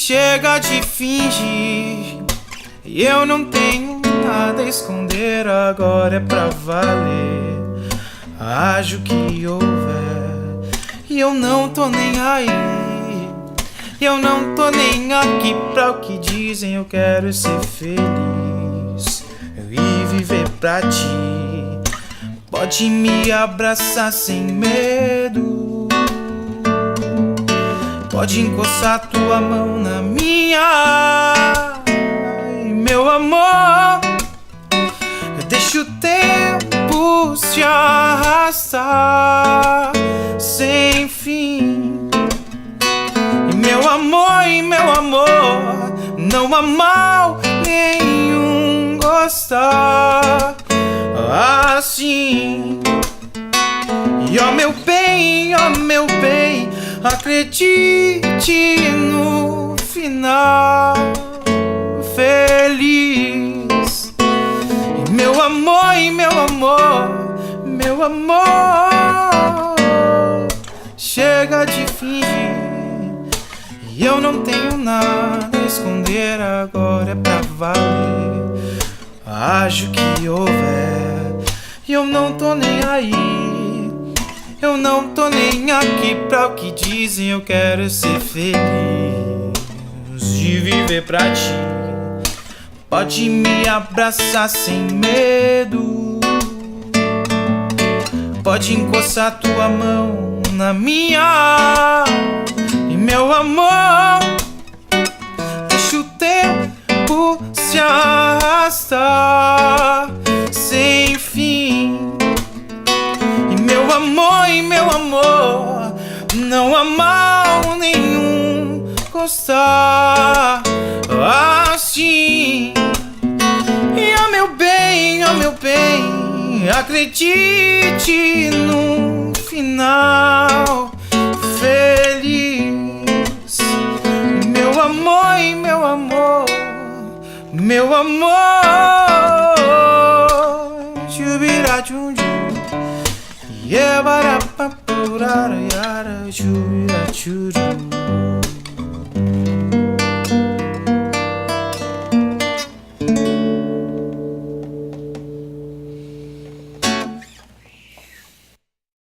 Chega de fingir, eu não tenho nada a esconder, agora é pra valer. Haja o que houver, e eu não tô nem aí. Eu não tô nem aqui pra o que dizem, eu quero ser feliz e viver pra ti. Pode me abraçar sem medo, pode encostar tua mão na minha. Meu amor, deixa o tempo se arrastar sem fim. E meu amor, não há mal nenhum gostar assim. E ó meu bem, acredite no final feliz. E meu amor, chega de fingir, e eu não tenho nada a esconder, agora é pra valer. Haja o que houver, e eu não tô nem aí. Eu não tô nem aqui pra o que dizem, eu quero ser feliz de viver pra ti. Pode me abraçar sem medo, pode encostar tua mão na minha. E meu amor, deixa o tempo se arrastar sem fim. E meu amor, não há mal nenhum gostar assim. E ó meu bem, acredite no final feliz. E meu amor, chubirachunju, yeah, barapapurara, yara, chubirachuru.